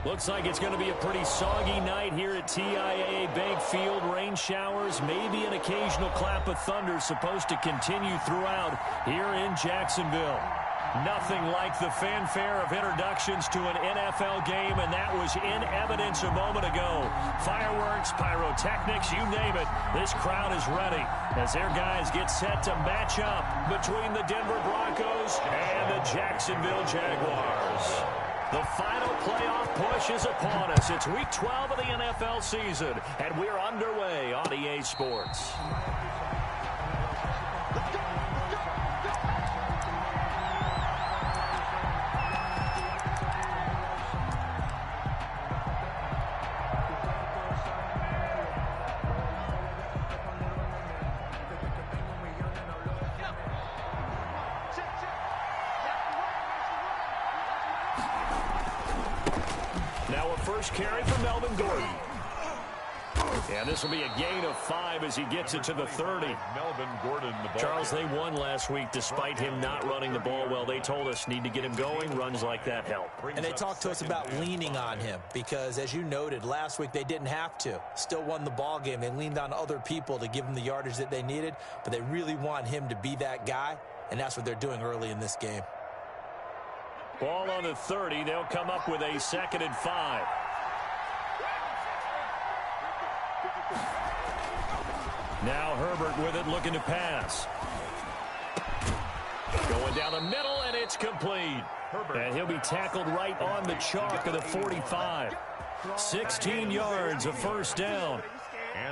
Looks like it's going to be a pretty soggy night here at TIAA Bank Field. Rain showers, maybe an occasional clap of thunder supposed to continue throughout here in Jacksonville. Nothing like the fanfare of introductions to an NFL game, and that was in evidence a moment ago. Fireworks, pyrotechnics, you name it. This crowd is ready as their guys get set to match up between the Denver Broncos and the Jacksonville Jaguars. The final playoff push is upon us. It's Week 12 of the NFL season, and we're underway on EA Sports. First carry for Melvin Gordon. And this will be a gain of 5 as he gets it to the 30. Melvin Gordon, the ball. Charles, they won last week despite him not running the ball well. They told us need to get him going. Runs like that help. And they talked to us about leaning on him because, as you noted, last week they didn't have to. Still won the ball game. They leaned on other people to give them the yardage that they needed, but they really want him to be that guy, and that's what they're doing early in this game. Ball on the 30. They'll come up with a 2nd and 5. Now Herbert with it, looking to pass. Going down the middle, and it's complete. And he'll be tackled right on the chalk of the 45. 16 yards, a first down.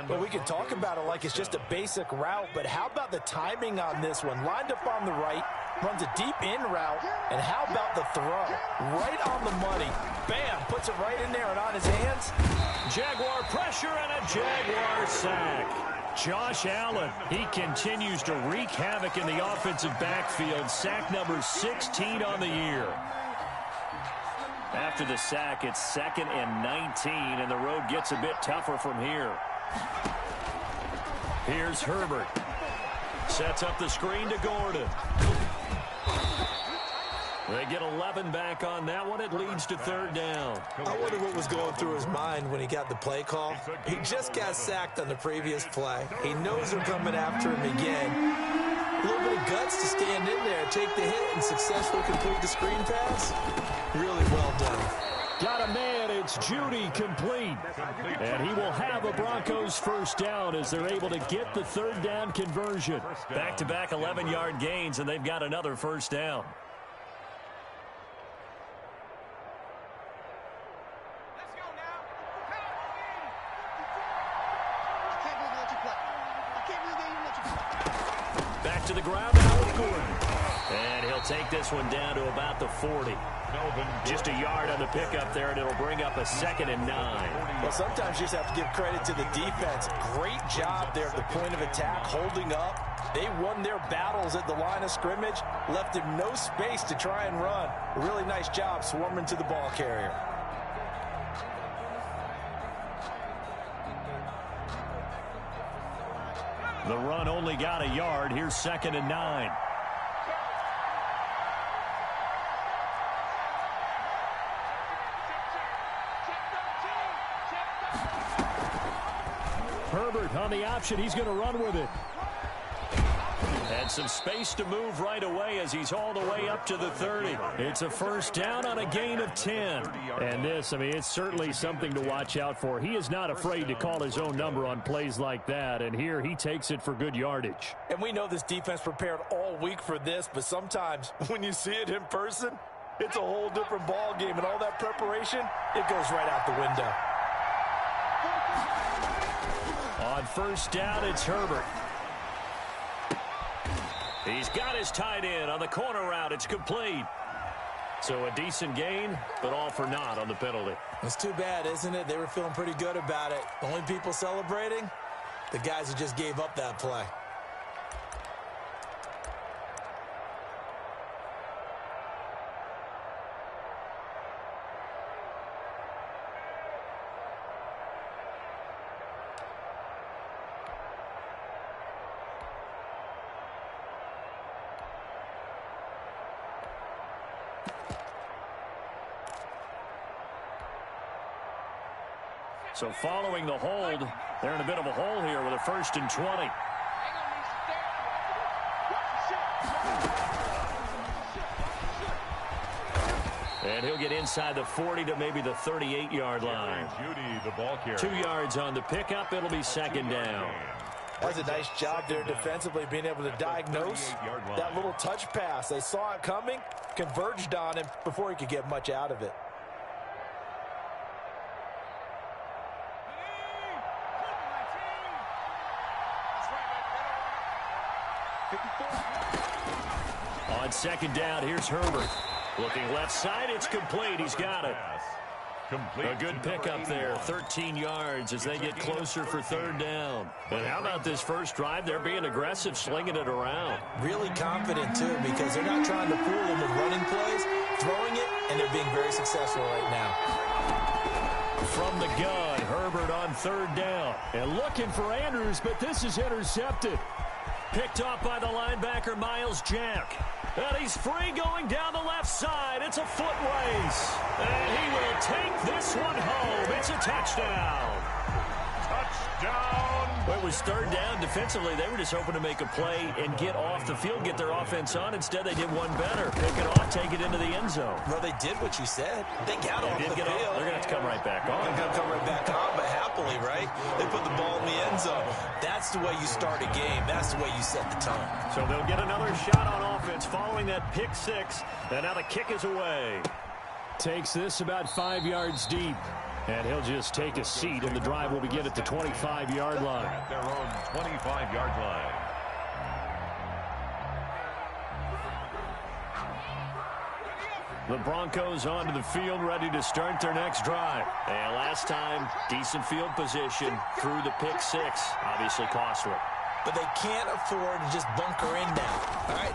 But we can talk about it like it's just a basic route, but how about the timing on this one? Lined up on the right, runs a deep in route, and how about the throw? Right on the money. Bam, puts it right in there and on his hands. Jaguar pressure and a Jaguar sack. Josh Allen, he continues to wreak havoc in the offensive backfield. Sack number 16 on the year. After the sack, it's 2nd and 19, and the road gets a bit tougher from here. Here's Herbert. Sets up the screen to Gordon. They get 11 back on that one. It leads to 3rd down. I wonder what was going through his mind when he got the play call. He just got sacked on the previous play. He knows they're coming after him again. A little bit of guts to stand in there, take the hit, and successfully complete the screen pass. Really well done. Got a man, it's Judy, complete. And he will have a Broncos first down as they're able to get the 3rd down conversion. Back-to-back 11-yard gains, and they've got another first down. Back to the ground now with Gordon. And he'll take this one down to about the 40. Just a yard on the pickup there, and it'll bring up a 2nd and 9. Well, sometimes you just have to give credit to the defense. Great job there at the point of attack, holding up. They won their battles at the line of scrimmage, left him no space to try and run. A really nice job swarming to the ball carrier. The run only got a yard. Here's 2nd and 9. Herbert on the option. He's going to run with it. And some space to move right away as he's all the way up to the 30. It's a first down on a gain of 10. And this, I mean, it's certainly something to watch out for. He is not afraid to call his own number on plays like that. And here he takes it for good yardage. And we know this defense prepared all week for this, but sometimes when you see it in person, it's a whole different ball game. And all that preparation, it goes right out the window. On first down, it's Herbert. He's got his tight end on the corner route. It's complete. So a decent gain, but all for naught on the penalty. It's too bad, isn't it? They were feeling pretty good about it. The only people celebrating, the guys who just gave up that play. So following the hold, they're in a bit of a hole here with a 1st and 20. And he'll get inside the 40 to maybe the 38-yard line. 2 yards on the pickup. It'll be 2nd down. That's a nice job there defensively, being able to diagnose that little touch pass. They saw it coming, converged on him before he could get much out of it. On 2nd down, here's Herbert. Looking left side, it's complete. He's got it. A good pickup there, 13 yards as they get closer for 3rd down. And how about this first drive? They're being aggressive, slinging it around. Really confident, too, because they're not trying to fool them with running plays, throwing it, and they're being very successful right now. From the gun, Herbert on 3rd down. And looking for Andrews, but this is intercepted. Picked off by the linebacker, Miles Jack. And he's free going down the left side. It's a foot race. And he will take this one home. It's a touchdown. Touchdown. Well, it was 3rd down. Defensively, they were just hoping to make a play and get off the field, get their offense on. Instead, they did one better. Pick it off, take it into the end zone. Well, they did what you said. They got off the field. They're going to have to come right back on. They're going to come right back on, but happily, right? They put the ball in the end zone. That's the way you start a game. That's the way you set the tone. So they'll get another shot on offense following that pick 6. And now the kick is away. Takes this about 5 yards deep. And he'll just take a seat, and the drive will begin at the 25-yard line. At their own 25-yard line. The Broncos onto the field, ready to start their next drive. And last time, decent field position through the pick 6. Obviously costly. But they can't afford to just bunker in now. All right,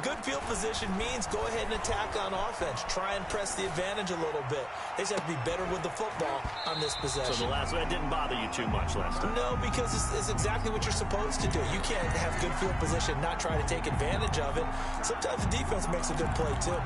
good field position means go ahead and attack on offense. Try and press the advantage a little bit. They just have to be better with the football on this possession. So the last one didn't bother you too much last time? No, because it's exactly what you're supposed to do. You can't have good field position, not try to take advantage of it. Sometimes the defense makes a good play, too.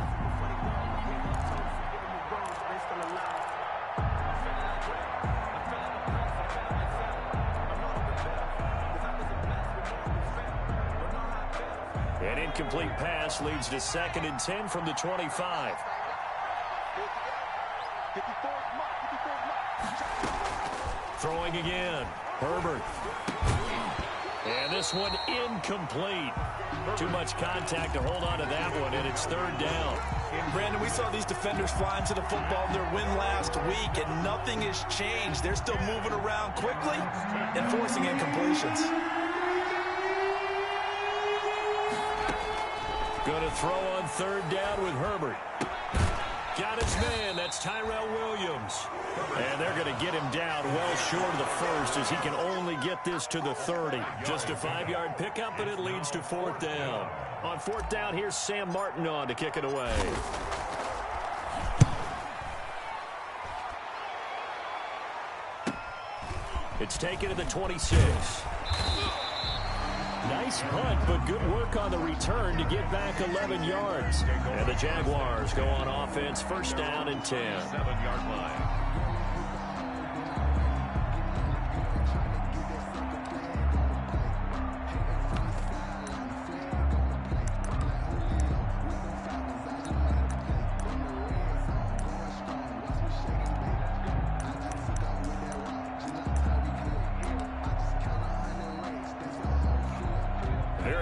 An incomplete pass leads to 2nd and 10 from the 25. Throwing again. Herbert. And this one incomplete. Too much contact to hold on to that one, and it's 3rd down. Brandon, we saw these defenders fly into the football in their win last week, and nothing has changed. They're still moving around quickly and forcing incompletions. Going to throw on 3rd down with Herbert. Got his man. That's Tyrell Williams. And they're going to get him down well short of the 1st as he can only get this to the 30. Just a 5-yard pickup, but it leads to 4th down. On 4th down, here's Sam Martin on to kick it away. It's taken to the 26. Nice punt, but good work on the return to get back 11 yards. And the Jaguars go on offense, 1st down and 10. 7-yard line.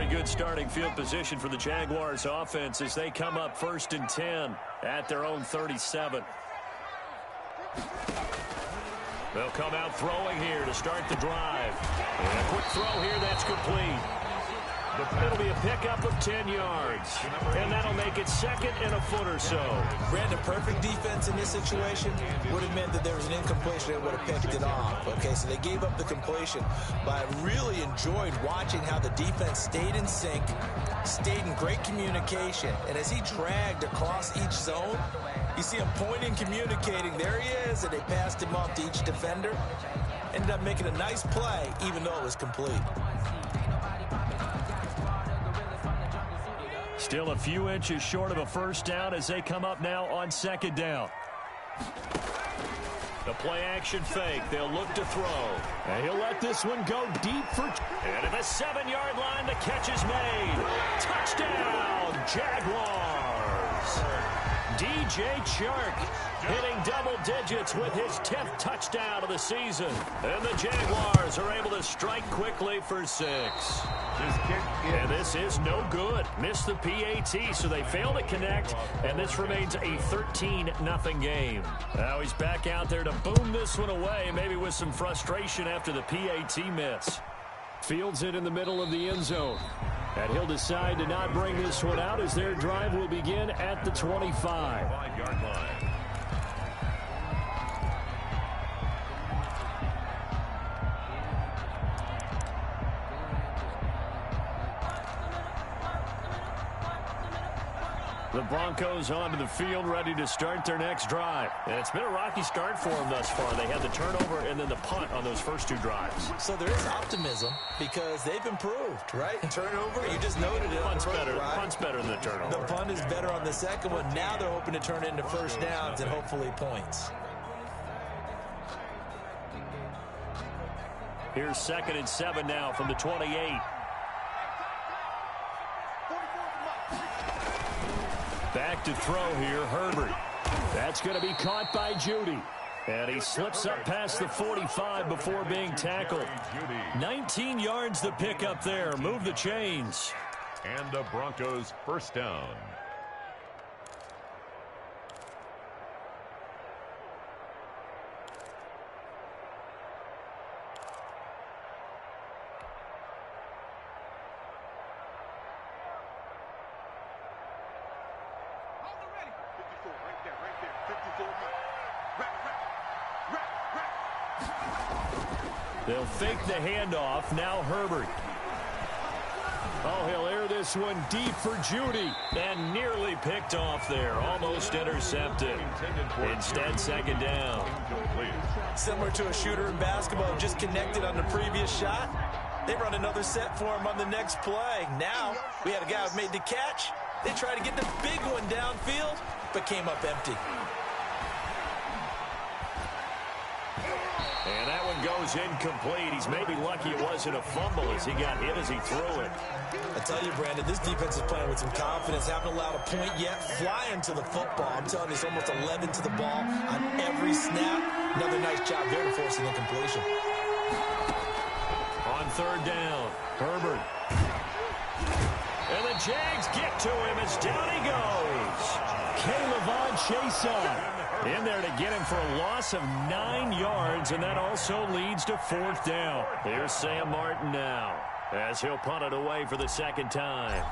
Good starting field position for the Jaguars offense as they come up 1st and 10 at their own 37. They'll come out throwing here to start the drive. And a quick throw here, that's complete. It'll be a pickup of 10 yards. And that'll make it 2nd and a foot or so. Brandon, perfect defense in this situation would have meant that there was an incompletion. They would have picked it off. Okay, so they gave up the completion. But I really enjoyed watching how the defense stayed in sync, stayed in great communication. And as he dragged across each zone, you see him pointing, communicating. There he is, and they passed him off to each defender. Ended up making a nice play, even though it was complete. Still a few inches short of a 1st down as they come up now on 2nd down. The play action fake. They'll look to throw. And he'll let this one go deep for... And at the 7-yard line, the catch is made. Touchdown, Jaguars. DJ Chark hitting double digits with his 10th touchdown of the season. And the Jaguars are able to strike quickly for 6. And this is no good. Missed the PAT, so they fail to connect, and this remains a 13-0 game. Now he's back out there to boom this one away, maybe with some frustration after the PAT miss. Fields it in the middle of the end zone. And he'll decide to not bring this one out as their drive will begin at the 25. 5-yard line. The Broncos onto the field, ready to start their next drive. And it's been a rocky start for them thus far. They had the turnover and then the punt on those first 2 drives. So there is optimism because they've improved, right? Turnover, you just noted it. Punt's better than the turnover. The punt is better on the second one. Now they're hoping to turn it into first downs and hopefully points. Here's 2nd and 7 now from the 28. Back to throw here, Herbert. That's going to be caught by Judy. And he slips up past the 45 before being tackled. 19 yards to pick up there. Move the chains. And the Broncos first down. They'll fake the handoff. Now Herbert. Oh, he'll air this one deep for Judy. And nearly picked off there. Almost intercepted. Instead, 2nd down. Similar to a shooter in basketball, just connected on the previous shot. They run another set for him on the next play. Now, we had a guy who made the catch. They tried to get the big one downfield, but came up empty. And that one goes incomplete. He's maybe lucky it wasn't a fumble as he got hit as he threw it. I tell you, Brandon, this defense is playing with some confidence. Haven't allowed a point yet. Flying to the football. I'm telling you, it's almost 11 to the ball on every snap. Another nice job there to force an incompletion. On 3rd down, Herbert. And the Jags get to him as down he goes. Caleb Chason in there to get him for a loss of 9 yards, and that also leads to 4th down. Here's Sam Martin now as he'll punt it away for the 2nd time.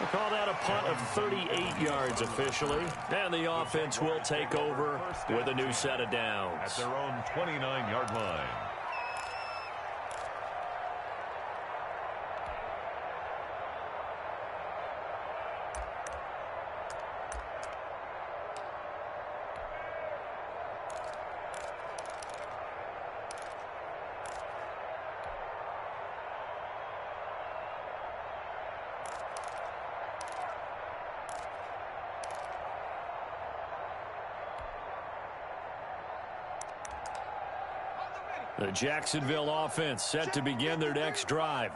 We'll call that a punt of 38 yards officially, and the offense will take over with a new set of downs. At their own 29-yard line. The Jacksonville offense set to begin their next drive.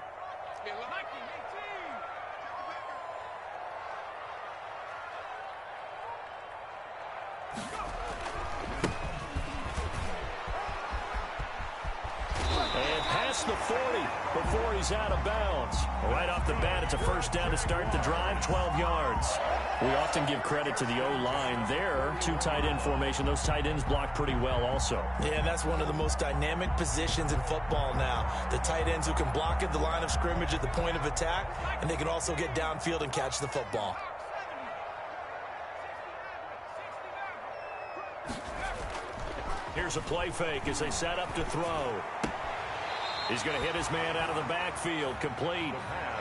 And past the 40 before he's out of bounds. Right off the bat, it's a first down to start the drive, 12 yards. We often give credit to the O-line there. 2 tight end formation. Those tight ends block pretty well also. Yeah, and that's one of the most dynamic positions in football now. The tight ends who can block at the line of scrimmage at the point of attack, and they can also get downfield and catch the football. Here's a play fake as they set up to throw. He's going to hit his man out of the backfield. Complete.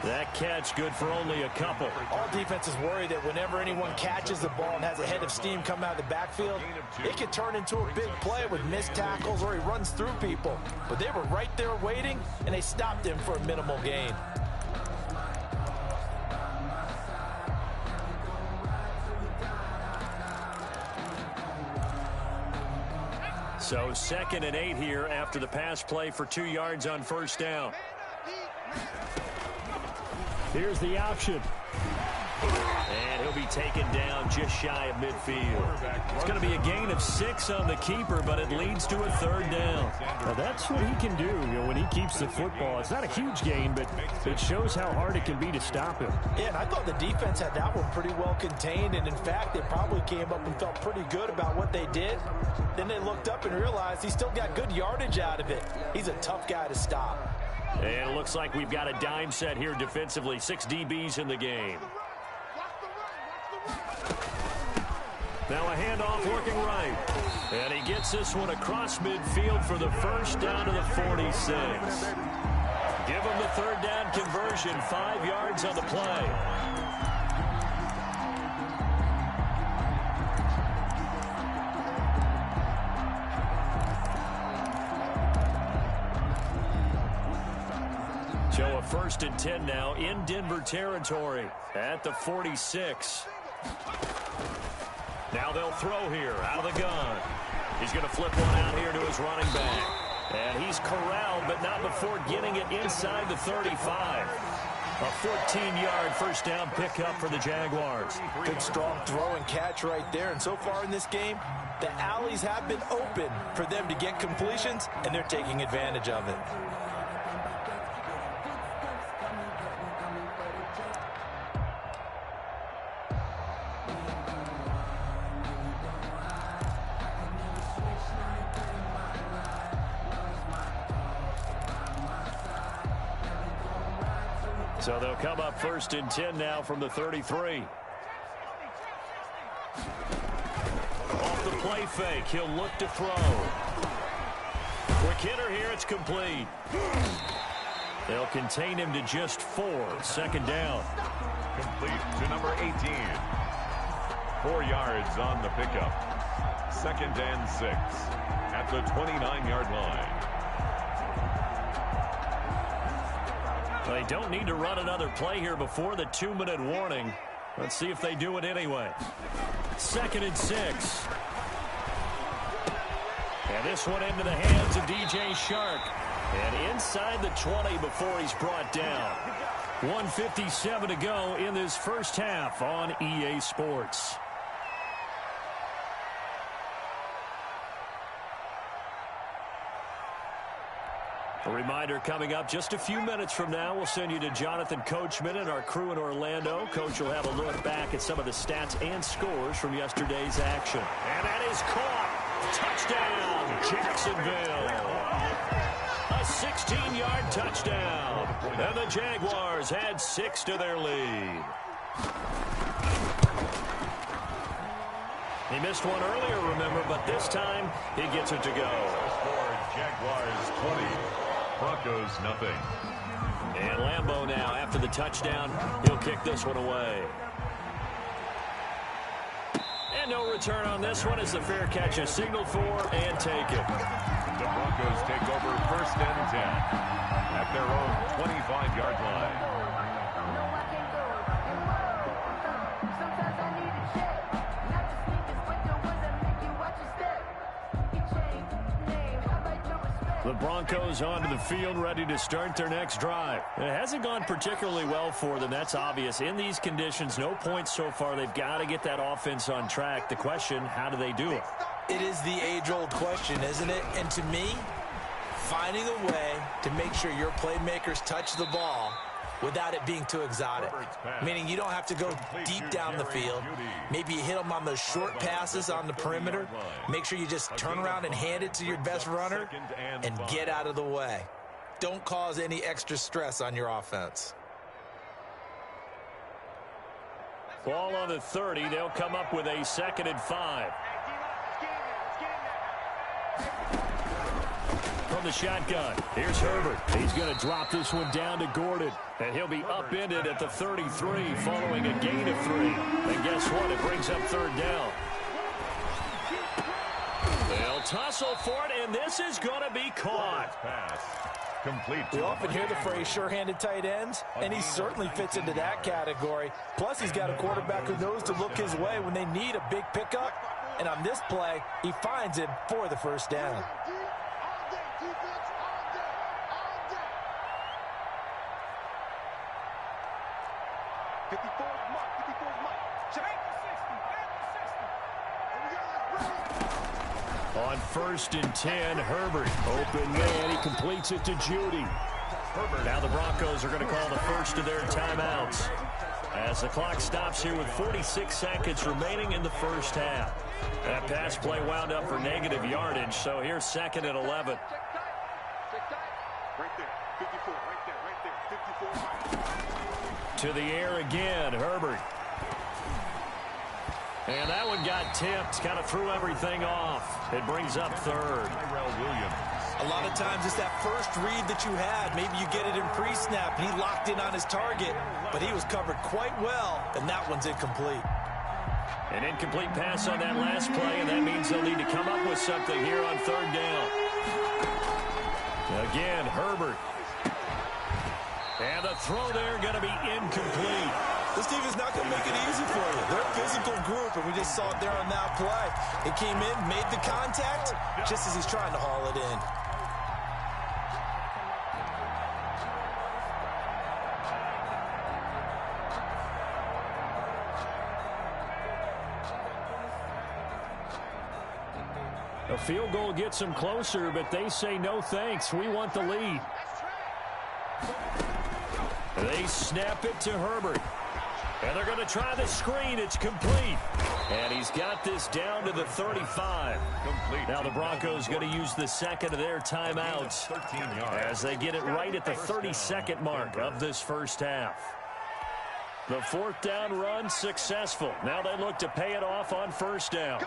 That catch good for only a couple. All defenses worry that whenever anyone catches the ball and has a head of steam come out of the backfield, it can turn into a big play with missed tackles or he runs through people. But they were right there waiting, and they stopped him for a minimal gain. So 2nd and 8 here after the pass play for 2 yards on first down. Here's the option. And he'll be taken down just shy of midfield. It's going to be a gain of 6 on the keeper, but it leads to a 3rd down. Well, that's what he can do, when he keeps the football. It's not a huge gain, but it shows how hard it can be to stop him. Yeah, and I thought the defense had that one pretty well contained, and in fact, they probably came up and felt pretty good about what they did. Then they looked up and realized he still got good yardage out of it. He's a tough guy to stop. And it looks like we've got a dime set here defensively. 6 DBs in the game. Now a handoff working right. And he gets this one across midfield for the first down to the 46. Give him the 3rd down conversion. 5 yards on the play. So a 1st and 10 now in Denver territory at the 46. Now they'll throw here out of the gun. He's going to flip one out here to his running back. And he's corralled, but not before getting it inside the 35. A 14-yard first down pickup for the Jaguars. Good strong throw and catch right there. And so far in this game, the alleys have been open for them to get completions, and they're taking advantage of it. So they'll come up 1st and 10 now from the 33. Off the play fake, he'll look to throw. Quick hitter here, it's complete. They'll contain him to just 4. 2nd down. Complete to number 18. 4 yards on the pickup. 2nd and 6 at the 29-yard line. They don't need to run another play here before the 2-minute warning. Let's see if they do it anyway. 2nd and 6. And this one into the hands of DJ Shark. And inside the 20 before he's brought down. 1:57 to go in this first half on EA Sports. A reminder coming up just a few minutes from now, we'll send you to Jonathan Coachman and our crew in Orlando. Coach will have a look back at some of the stats and scores from yesterday's action. And that is caught. Touchdown, Jacksonville. A 16-yard touchdown. And the Jaguars add 6 to their lead. He missed one earlier, remember, but this time he gets it to go. Jaguars 20. Broncos nothing. And Lambeau now after the touchdown. He'll kick this one away. And no return on this one as the fair catch is signaled for and taken. The Broncos take over 1st and 10 at their own 25-yard line. The Broncos onto the field, ready to start their next drive. It hasn't gone particularly well for them. That's obvious. In these conditions, no points so far. They've got to get that offense on track. The question, how do they do it? It is the age-old question, isn't it? And to me, finding a way to make sure your playmakers touch the ball without it being too exotic. Meaning you don't have to go deep down the field. Maybe you hit them on those short passes on the perimeter. Make sure you just turn around and hand it to your best runner and get out of the way. Don't cause any extra stress on your offense. Ball on the 30. They'll come up with a 2nd and 5. From the shotgun. Here's Herbert. He's going to drop this one down to Gordon. And he'll be upended at the 33 following a gain of 3. And guess what? It brings up third down. They'll tussle for it, and this is going to be caught. Pass. Complete. We often hear the phrase sure-handed tight ends, and he certainly fits into that category. Plus, he's got a quarterback who knows to look his way when they need a big pickup. And on this play, he finds him for the first down. On 1st and 10, Herbert. Open man. He completes it to Judy. Now the Broncos are going to call the first of their timeouts as the clock stops here with 46 seconds remaining in the first half. That pass play wound up for negative yardage, so here's 2nd and 11. Right there, 54, right there, 54. To the air again, Herbert. And that one got tipped, kind of threw everything off. It brings up third. A lot of times it's that first read that you had. Maybe you get it in pre-snap, and he locked in on his target, but he was covered quite well, and that one's incomplete. An incomplete pass on that last play, and that means they'll need to come up with something here on third down. Again, Herbert. And the throw there going to be incomplete. This team is not going to make it easy for you. They're a physical group, and we just saw it there on that play. It came in, made the contact, just as he's trying to haul it in. A field goal gets them closer, but they say no thanks. We want the lead. They snap it to Herbert. And they're going to try the screen. It's complete. And he's got this down to the 35. Complete. Now the Broncos going to use the second of their timeouts 13 yards. as they get it right at the 32nd mark of this first half. The 4th down run successful. Now they look to pay it off on first down.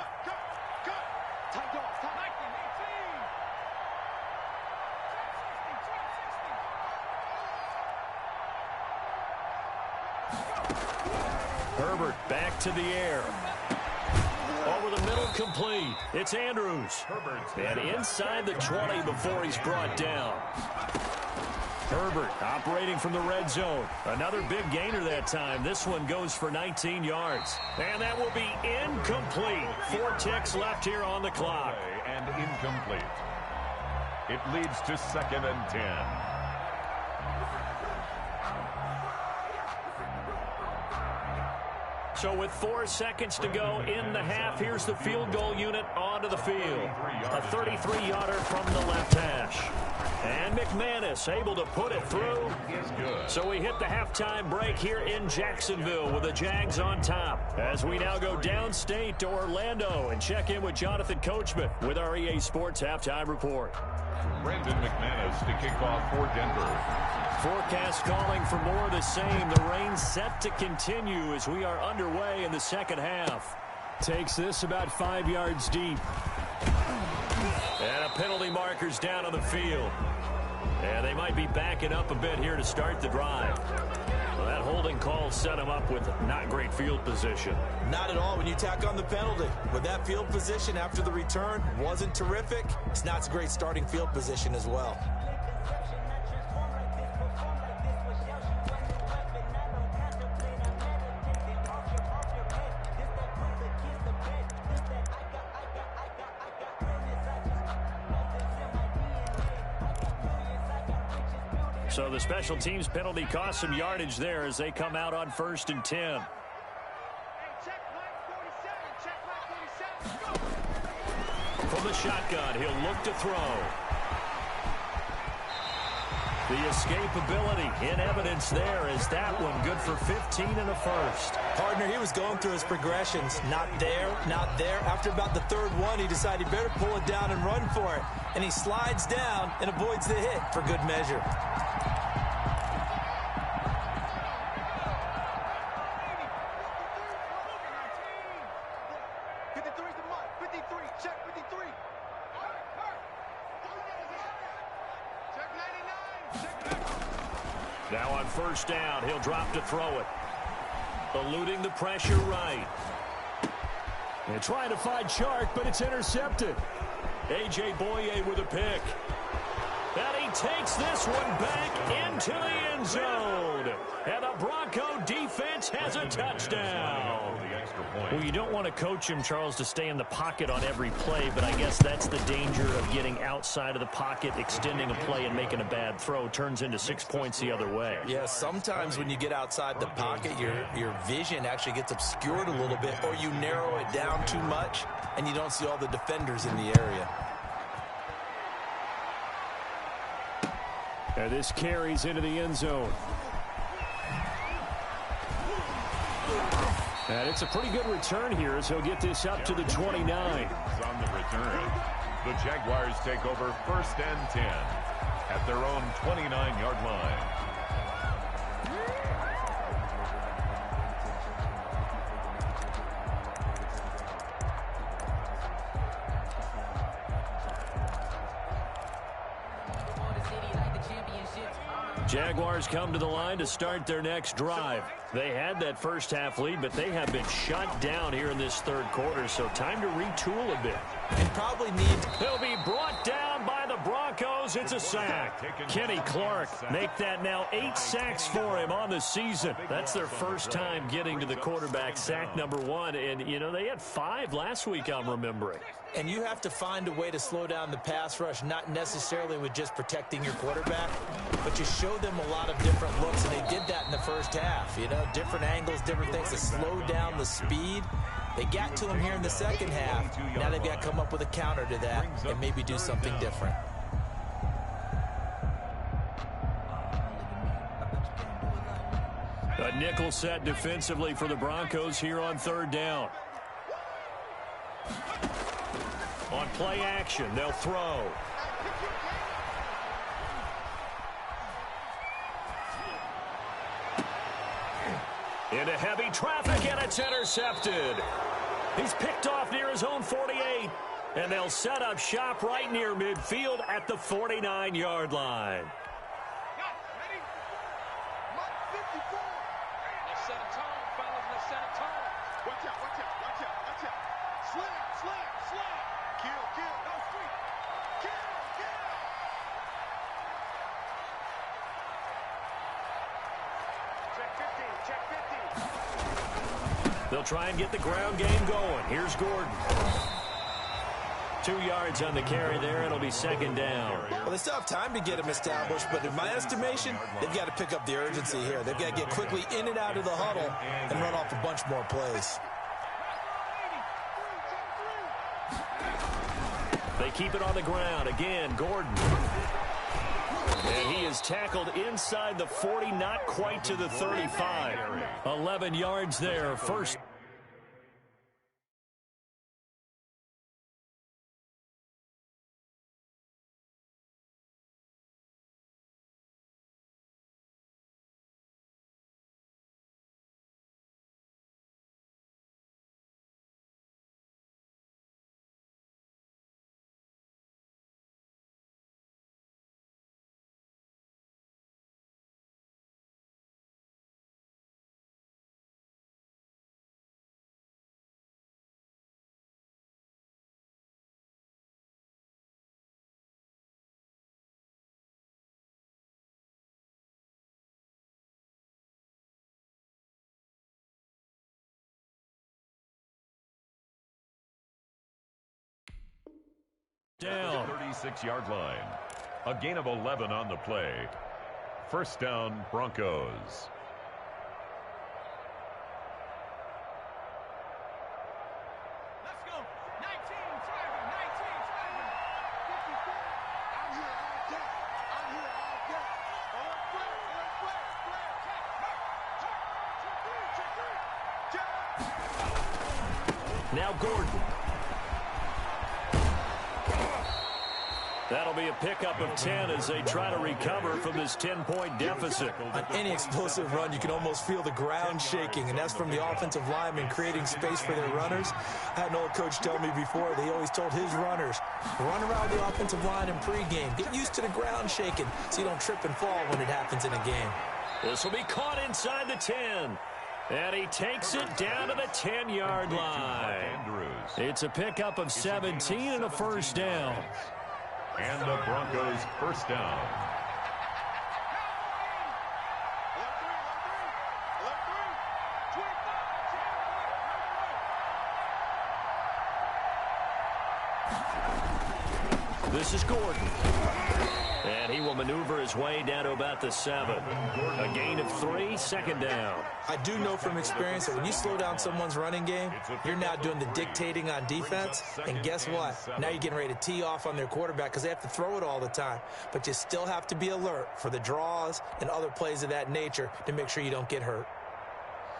Herbert back to the air. Over the middle, complete. It's Andrews. And inside the 20 before he's brought down. Herbert operating from the red zone. Another big gainer that time. This one goes for 19 yards. And that will be incomplete. 4 ticks left here on the clock. And incomplete. It leads to 2nd and 10. So with 4 seconds to go in the half, here's the field goal unit onto the field. A 33-yarder from the left hash. And McManus able to put it through. So we hit the halftime break here in Jacksonville with the Jags on top. As we now go downstate to Orlando and check in with Jonathan Coachman with our EA Sports Halftime Report. Brandon McManus to kick off for Denver. Forecast calling for more of the same. The rain set to continue as we are underway in the second half. Takes this about 5 yards deep. And a penalty marker's down on the field. And they might be backing up a bit here to start the drive. Well, that holding call set him up with not great field position. Not at all when you tack on the penalty. With that field position after the return wasn't terrific. It's not a great starting field position as well. So the special teams penalty cost some yardage there as they come out on 1st and 10. From the shotgun, he'll look to throw. The escapability in evidence there is that one good for 15 and a first. Partner, he was going through his progressions. Not there, not there. After about the 3rd one, he decided he better pull it down and run for it. And he slides down and avoids the hit for good measure. Now on first down, he'll drop to throw it. Eluding the pressure right. And trying to find Chark, but it's intercepted. A.J. Boye with a pick. And he takes this one back into the end zone. And the Bronco defense has a touchdown. Well, you don't want to coach him, Charles, to stay in the pocket on every play, but I guess that's the danger of getting outside of the pocket, extending a play, and making a bad throw. Turns into 6 points the other way. Yeah, sometimes when you get outside the pocket, your vision actually gets obscured a little bit, or you narrow it down too much, and you don't see all the defenders in the area. And this carries into the end zone. And it's a pretty good return here as he'll get this up to the 29. On the return, the Jaguars take over 1st and 10 at their own 29-yard line. Jaguars come to the line to start their next drive. They had that first half lead, but they have been shut down here in this third quarter, so time to retool a bit. And probably need... He'll be brought down by the Broncos. It's a sack. Kenny Clark make that now 8 sacks for him on the season. That's their first time getting to the quarterback, sack number 1. And, you know, they had 5 last week, I'm remembering. And you have to find a way to slow down the pass rush, not necessarily with just protecting your quarterback, but you show them a lot of different looks, and they did that in the first half. You know, different angles, different things to slow down the speed. They got to him here in the second half. Now they've got to come up with a counter to that and maybe do something different. A nickel set defensively for the Broncos here on third down. On play action, they'll throw. Into heavy traffic, and it's intercepted. He's picked off near his own 48. And they'll set up shop right near midfield at the 49-yard line. They'll try and get the ground game going. Here's Gordon. 2 yards on the carry there. It'll be second down. Well, they still have time to get him established, but in my estimation, they've got to pick up the urgency here. They've got to get quickly in and out of the huddle and run off a bunch more plays. They keep it on the ground. Again, Gordon. And he is tackled inside the 40, not quite to the 35. 11 yards there. First. Down. 36-yard line. A gain of 11 on the play. First down, Broncos. Let's go. 19, Trevor. 19, Trevor. 54. I'm here all day. I'm here all day. On play. Now Gordon. That'll be a pickup of 10 as they try to recover from this 10-point deficit. On any explosive run, you can almost feel the ground shaking, and that's from the offensive linemen creating space for their runners. I had an old coach tell me before, they always told his runners, run around the offensive line in pregame. Get used to the ground shaking so you don't trip and fall when it happens in a game. This will be caught inside the 10. And he takes it down to the 10-yard line. It's a pickup of 17 and a first down. And the Broncos first down. This is Gordon. And he will maneuver his way down to about the 7. A gain of 3, second down. I do know from experience that when you slow down someone's running game, you're now doing the dictating on defense. And guess what? Now you're getting ready to tee off on their quarterback because they have to throw it all the time. But you still have to be alert for the draws and other plays of that nature to make sure you don't get hurt.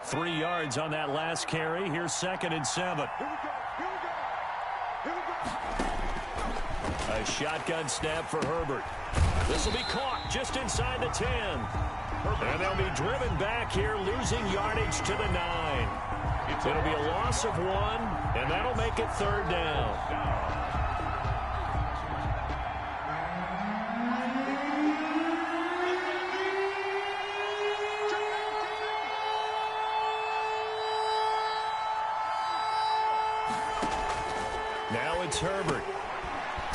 3 yards on that last carry. Here's 2nd and 7. A shotgun snap for Herbert. This will be caught just inside the 10. And they'll be driven back here, losing yardage to the 9. It'll be a loss of 1, and that'll make it 3rd down. Now it's Herbert.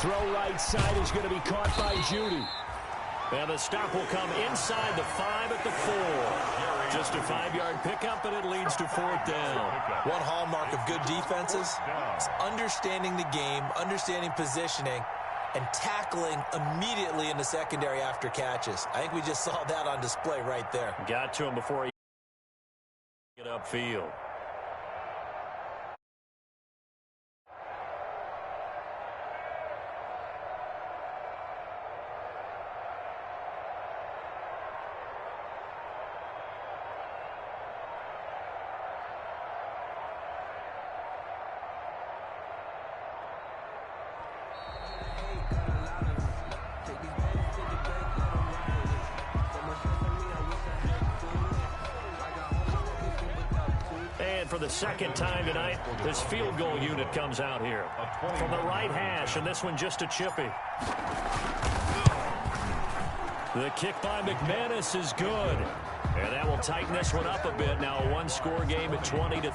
Throw right side is going to be caught by Judy. And the stop will come inside the 5 at the 4. Just a 5-yard pickup, and it leads to 4th down. One hallmark of good defenses is understanding the game, understanding positioning, and tackling immediately in the secondary after catches. I think we just saw that on display right there. Got to him before he get upfield. For the second time tonight, this field goal unit comes out here. From the right hash, and this one just a chippy. The kick by McManus is good. And that will tighten this one up a bit. Now a one-score game at 20-13.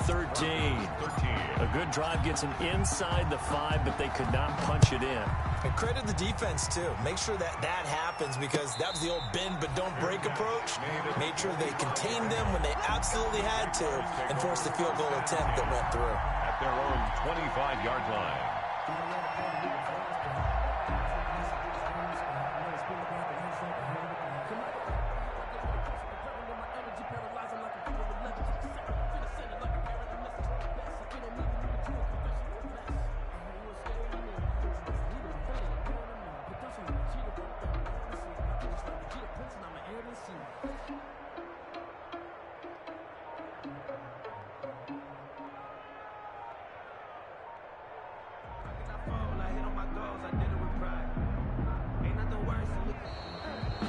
A good drive gets them inside the 5, but they could not punch it in. And credit the defense, too. Make sure that happens because that was the old bend but don't break approach. Made sure they contained them when they absolutely had to and forced the field goal attempt that went through. At their own 25-yard line.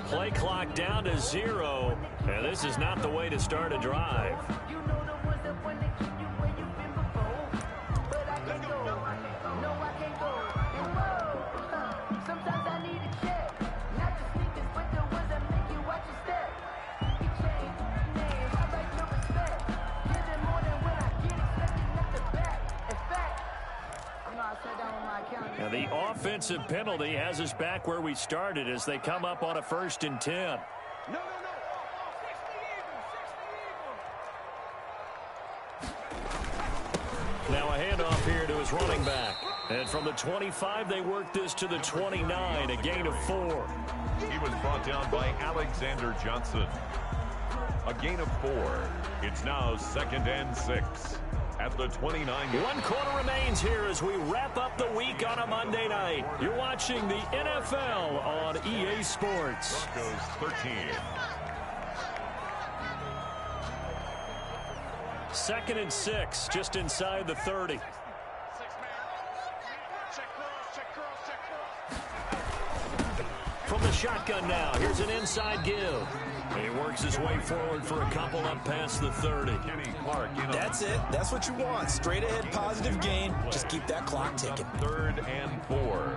Play clock down to 0, and this is not the way to start a drive. Now the offensive penalty has us back where we started as they come up on a 1st and 10. Now a handoff here to his running back. And from the 25, they work this to the 29, a gain of 4. He was brought down by Alexander Johnson. A gain of 4. It's now 2nd and 6. At the 29. 1 quarter remains here as we wrap up the week on a Monday night. You're watching the NFL on EA Sports. Broncos 13. 2nd and 6, just inside the 30. From the shotgun now, here's an inside give. He works his way forward for a couple up past the 30. That's it. That's what you want. Straight ahead, positive gain. Just keep that clock ticking. 3rd and 4.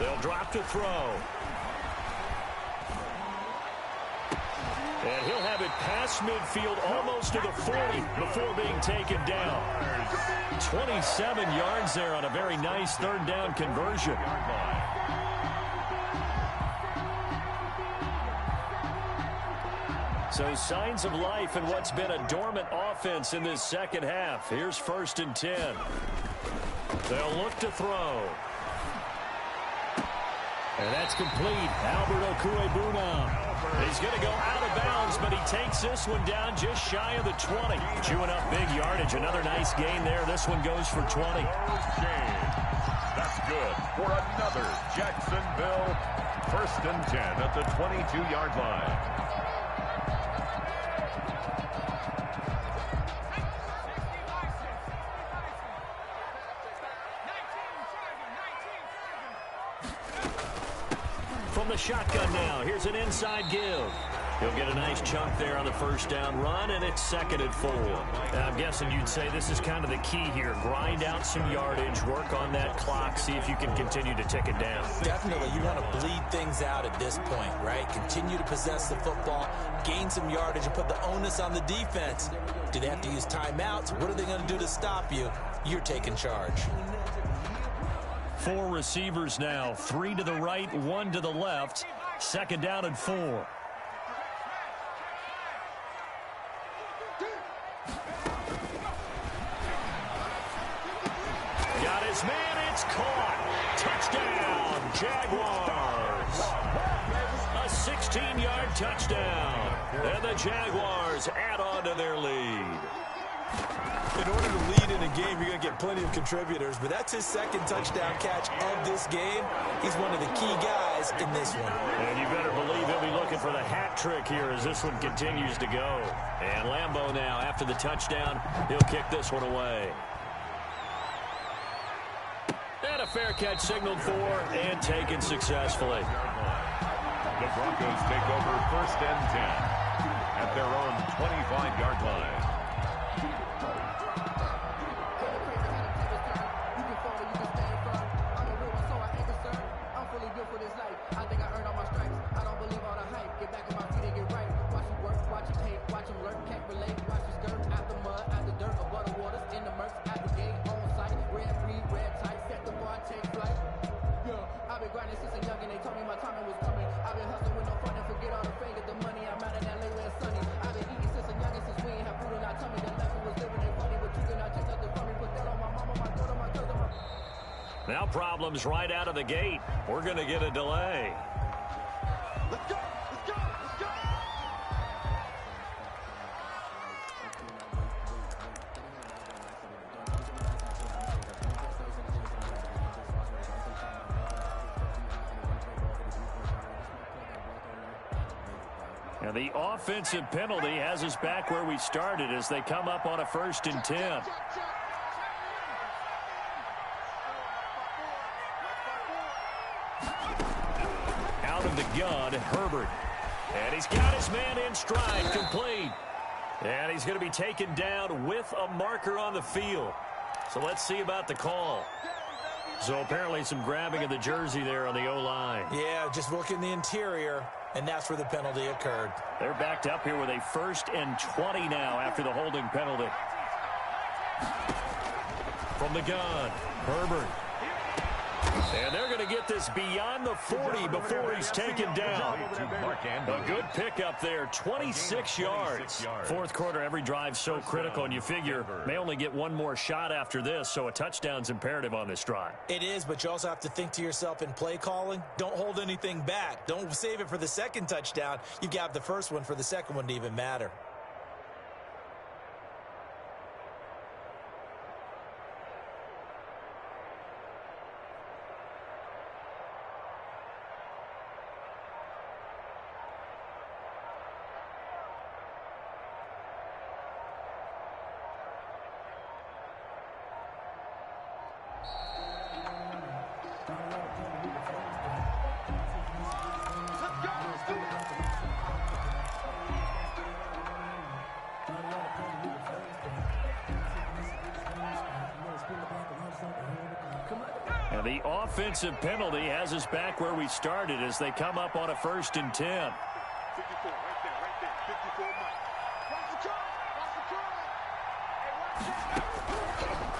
They'll drop to throw. And he'll have it past midfield almost to the 40 before being taken down. 27 yards there on a very nice third down conversion. So signs of life in what's been a dormant offense in this second half. Here's 1st and 10. They'll look to throw. And that's complete. Albert Okwuegbunam. He's going to go out of bounds, but he takes this one down just shy of the 20. Chewing up big yardage. Another nice gain there. This one goes for 20. That's good for another Jacksonville 1st and 10 at the 22-yard line. From the shotgun now, here's an inside give. He'll get a nice chunk there on the 1st down run, and it's 2nd and 4. I'm guessing you'd say this is kind of the key here. Grind out some yardage, work on that clock, see if you can continue to tick it down. Definitely, you want to bleed things out at this point, right? Continue to possess the football, gain some yardage, and put the onus on the defense. Do they have to use timeouts? What are they going to do to stop you? You're taking charge. 4 receivers now, 3 to the right, 1 to the left. 2nd down and 4. Got his man, it's caught. Touchdown, Jaguars. A 16-yard touchdown. And the Jaguars add on to their lead. In order to lead in a game, you're going to get plenty of contributors, but that's his 2nd touchdown catch of this game. He's one of the key guys in this one. And you better believe he'll be looking for the hat trick here as this one continues to go. And Lambeau now, after the touchdown, he'll kick this one away. And a fair catch signaled for and taken successfully. The Broncos take over 1st and 10 at their own 25-yard line. Now problems right out of the gate. We're going to get a delay. Let's go! Let's go! Let's go! And the offensive penalty has us back where we started as they come up on a 1st and 10. Out of the gun, Herbert. And he's got his man in stride, complete. And he's going to be taken down with a marker on the field. So let's see about the call. So apparently some grabbing of the jersey there on the O-line. Yeah, just working the interior, and that's where the penalty occurred. They're backed up here with a 1st and 20 now after the holding penalty. From the gun, Herbert. And they're going to get this beyond the 40 before he's taken down. A good pickup there, 26 yards. 4th quarter, every drive so critical, and you figure may only get one more shot after this, so a touchdown's imperative on this drive. It is, but you also have to think to yourself in play calling, don't hold anything back. Don't save it for the 2nd touchdown. You've got the 1st one for the 2nd one to even matter. The offensive penalty has us back where we started as they come up on a 1st and 10. 54, right there. 54 Mike. Watch the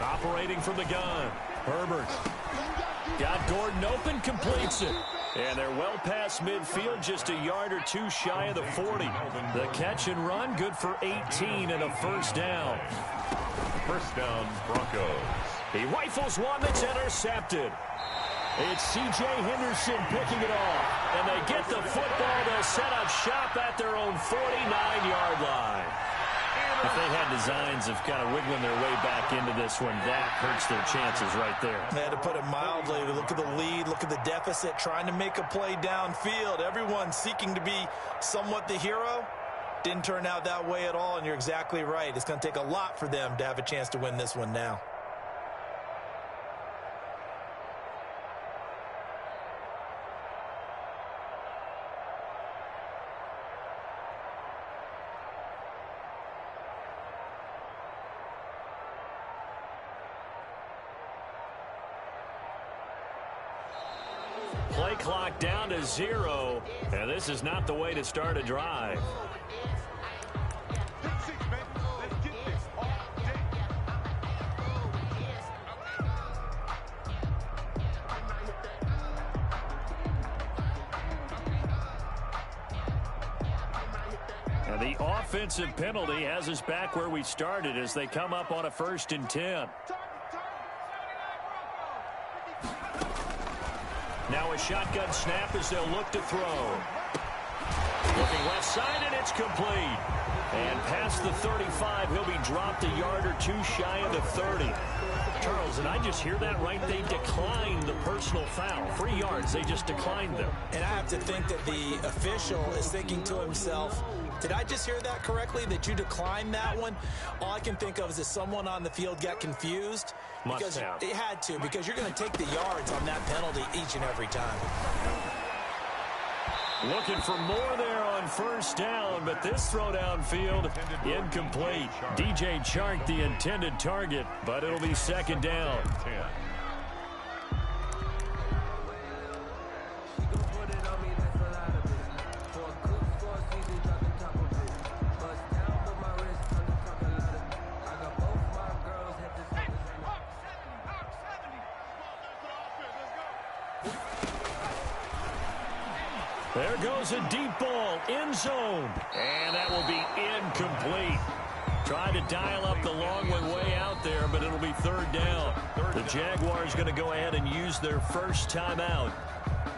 car. Operating from the gun. Herbert. Got Gordon open, completes it. And they're well past midfield, just a yard or two shy of the 40. The catch and run, good for 18 and a 1st down. 1st down, Broncos. He rifles one that's intercepted. It's C.J. Henderson picking it off. And they get the football. They'll set up shop at their own 49-yard line. If they had designs of kind of wiggling their way back into this one, that hurts their chances right there. They had to put it mildly. Look at the lead. Look at the deficit. Trying to make a play downfield. Everyone seeking to be somewhat the hero. Didn't turn out that way at all, and you're exactly right. It's going to take a lot for them to have a chance to win this one now. Play clock down to 0, and this is not the way to start a drive. And the offensive penalty has us back where we started as they come up on a 1st and 10. Now a shotgun snap as they'll look to throw. Looking left side, and it's complete. And past the 35, he'll be dropped a yard or two shy of the 30. Charles, did I just hear that right? They declined the personal foul. 3 yards, they just declined them. And I have to think that the official is thinking to himself, did I just hear that correctly, that you declined that one? All I can think of is that someone on the field got confused. Must have. It had to, because you're going to take the yards on that penalty each and every time. Looking for more there on 1st down, but this throw downfield incomplete. DJ Chark the intended target, but it'll be 2nd down. There goes a deep ball, end zone, and that will be incomplete. Tried to dial up the long one way out there, but it'll be 3rd down. The Jaguars going to go ahead and use their first timeout.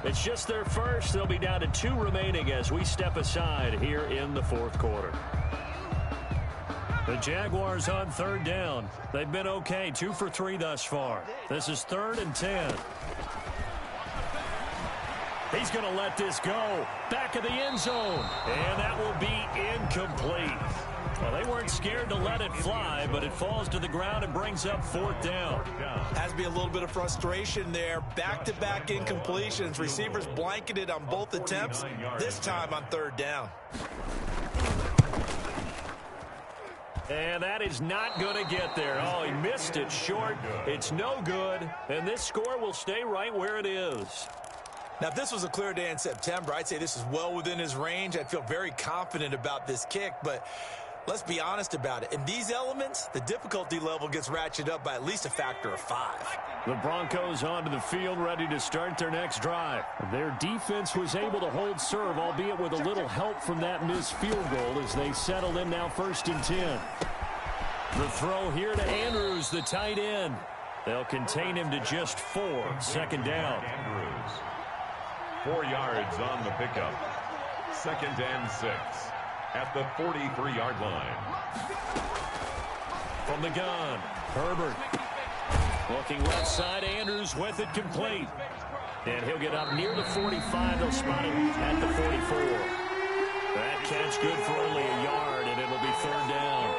It's just their first. They'll be down to 2 remaining as we step aside here in the 4th quarter. The Jaguars on 3rd down. They've been okay, 2 for 3 thus far. This is 3rd and 10. He's going to let this go. Back of the end zone. And that will be incomplete. Well, they weren't scared to let it fly, but it falls to the ground and brings up 4th down. Has to be a little bit of frustration there. Back-to-back incompletions. Receivers blanketed on both attempts, this time on 3rd down. And that is not going to get there. Oh, he missed it short. It's no good. And this score will stay right where it is. Now, if this was a clear day in September, I'd say this is well within his range. I'd feel very confident about this kick, but let's be honest about it. In these elements, the difficulty level gets ratcheted up by at least a factor of 5. The Broncos onto the field, ready to start their next drive. Their defense was able to hold serve, albeit with a little help from that missed field goal as they settle in now 1st and 10. The throw here to Andrews, the tight end. They'll contain him to just 4, 2nd down. Andrews. 4 yards on the pickup. 2nd and 6 at the 43-yard line. From the gun, Herbert. Looking left side, Andrews with it complete. And he'll get up near the 45. They'll spot him at the 44. That catch good for only a yard, and it'll be 3rd down.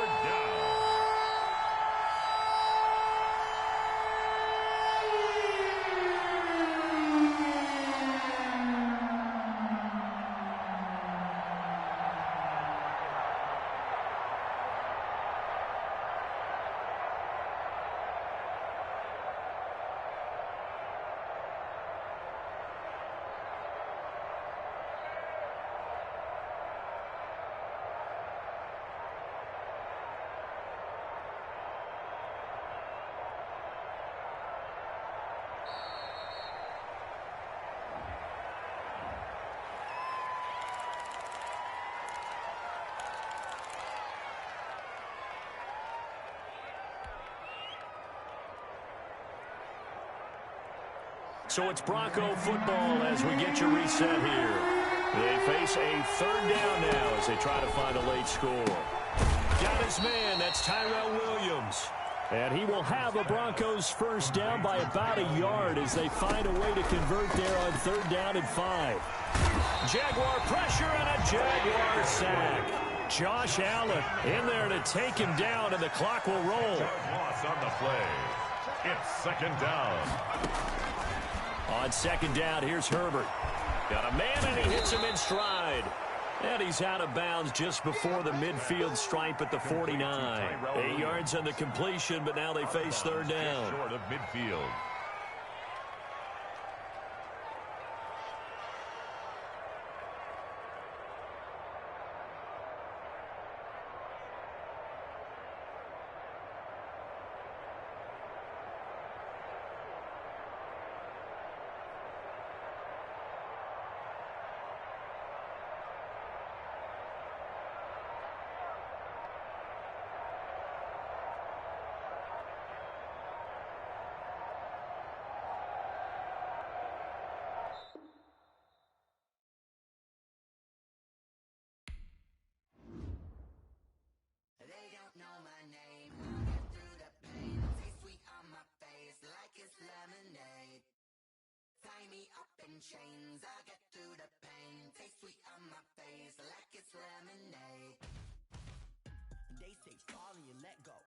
So it's Bronco football as we get you reset here. They face a third down now as they try to find a late score. Got his man. That's Tyrell Williams. And he will have a Broncos first down by about a yard as they find a way to convert there on third down and 5. Jaguar pressure and a Jaguar sack. Josh Allen in there to take him down, and the clock will roll. Loss on the play. It's second down. On second down, here's Herbert. Got a man, and he hits him in stride. And he's out of bounds just before the midfield stripe at the 49. 8 yards on the completion, but now they face third down. Short of midfield. Chains, I get through the pain. Taste sweet on my face like it's lemonade. They say fall and you let go.